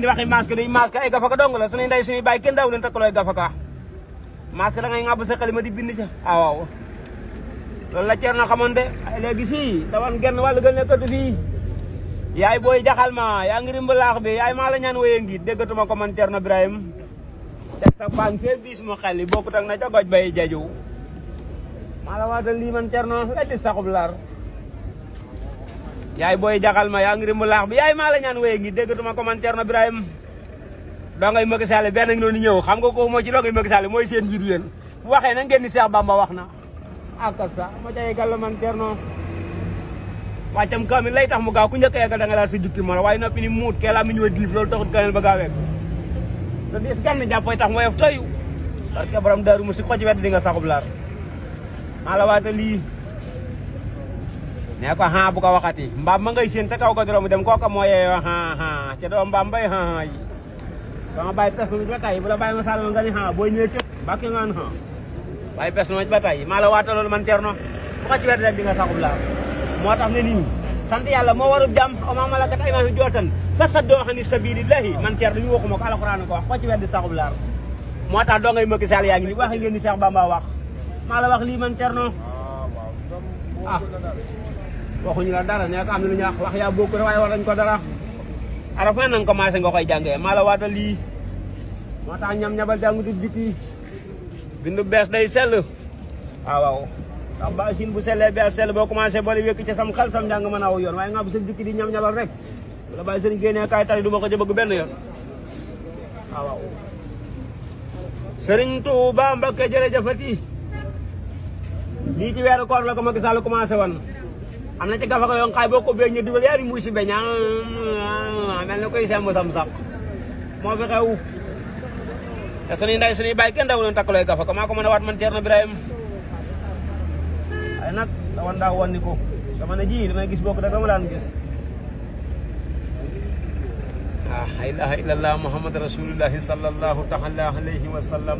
di waxi masque duy masque ay gafaka dong la suñuy ndey suñuy bàyyi kenn daaw leen takkalooy gafaka masque da ngay ngàbb sa xalima di bind ca waaw loolu la Thierno xamoon de ay léegi sii dawan genn wàllu gën nekkatu fii yaay booy jaxal ma yaa ngi rimbalaax bi yaay maa la ñaan wéye ngi déggatuma ko man Thierno Birahim teg sa baan fee biis mu xel yi bokkut ak na ca goj bay jajow maa la waatal lii man Thierno la di saxub lar yaay booy jaxal ma yaa ngi rimbalaax bi yaay maa la ñaan wéye ngi déggatuma ko man Thierno Birahim doo ngay Macky Sall benn ngi noonu ñëw xam nga ko moo ci doo ngay Macky Sall mooy seen njiit yéen bu waxee na ngeen ni Cheikh Bamba wax na ak sa ma ca yegal la man Thierno wàccam kaamil lay tax mu gaaw ku njëkk a yeggal da nga laal sa jukki ma waaye noppi ni muut kee laa mi ñëw diib loolu taxut kaamil ba gaawee te dis gann jàppoy tax mooy toyu parce que borom daaru mu si xoj wet di nga saxub laar maa la waata lii nee ko bu ko waxati mbaam ma ngay seen te kaw ko doromu dem kooka moo yeeyoo ca doo mbaam bay yi sama bàyyi pes na ba tey bu la bàyyi ma sall nga ni booy ñëwee cëp bàkki ngaan bàyyi pes na ba tey maa la waata loolu man Thierno bu ko ci wet rek di nga saxub laar moo tax ne nii sant yàlla moo warub jàmm o ma malakat ay maami jootan fa saddoo xani sabilillahi man Thierno ñu waxuma ko alxuraan ko wax ko ci weddi saxub laar moo tax doo ngay Macky Sall yaa ngi ni waxe ngeen ni Cheikh Bamba wax maa la wax lii man Thierno waxuñu la dara ne ko am na lu ñu wax yaa bokk waaye war nañ ko dara ara fa nanga commencé nga koy jàngee maa la waata lii moo tax ñam-ñabal jàngu tut bikki bindu bees day sell waaw ndax ba sin bu sellee bees sell boo commencé boole wékk ca sam xel sam njàng mën a aw yoon waaye nga bu sa jukki di ñam-ñabal rek la bàyyi sëriñ génnee kaay tari du ma ko ca bëgg benn yoon waaw sëriñ Tuuba Mbakke jërëjëfati lii ci weeru koor la ko Macky Sall commencé woon am na ci gafa ko yoon xaay boo ko bee ñu dugal yaari muy si beñ mel na koy semb sam sax moo fi xew te suñuy nday suñuy bàyyi kenn daw leen takkalooy gafa ko maa ko mën a waat man Thierno Birahim ay nag da wan daa wan ni ko dama ne ji li may gis bokk da dama daan gis la ilaha illallah muhammad rasulullahi sallallahu taala alayhi wa sallam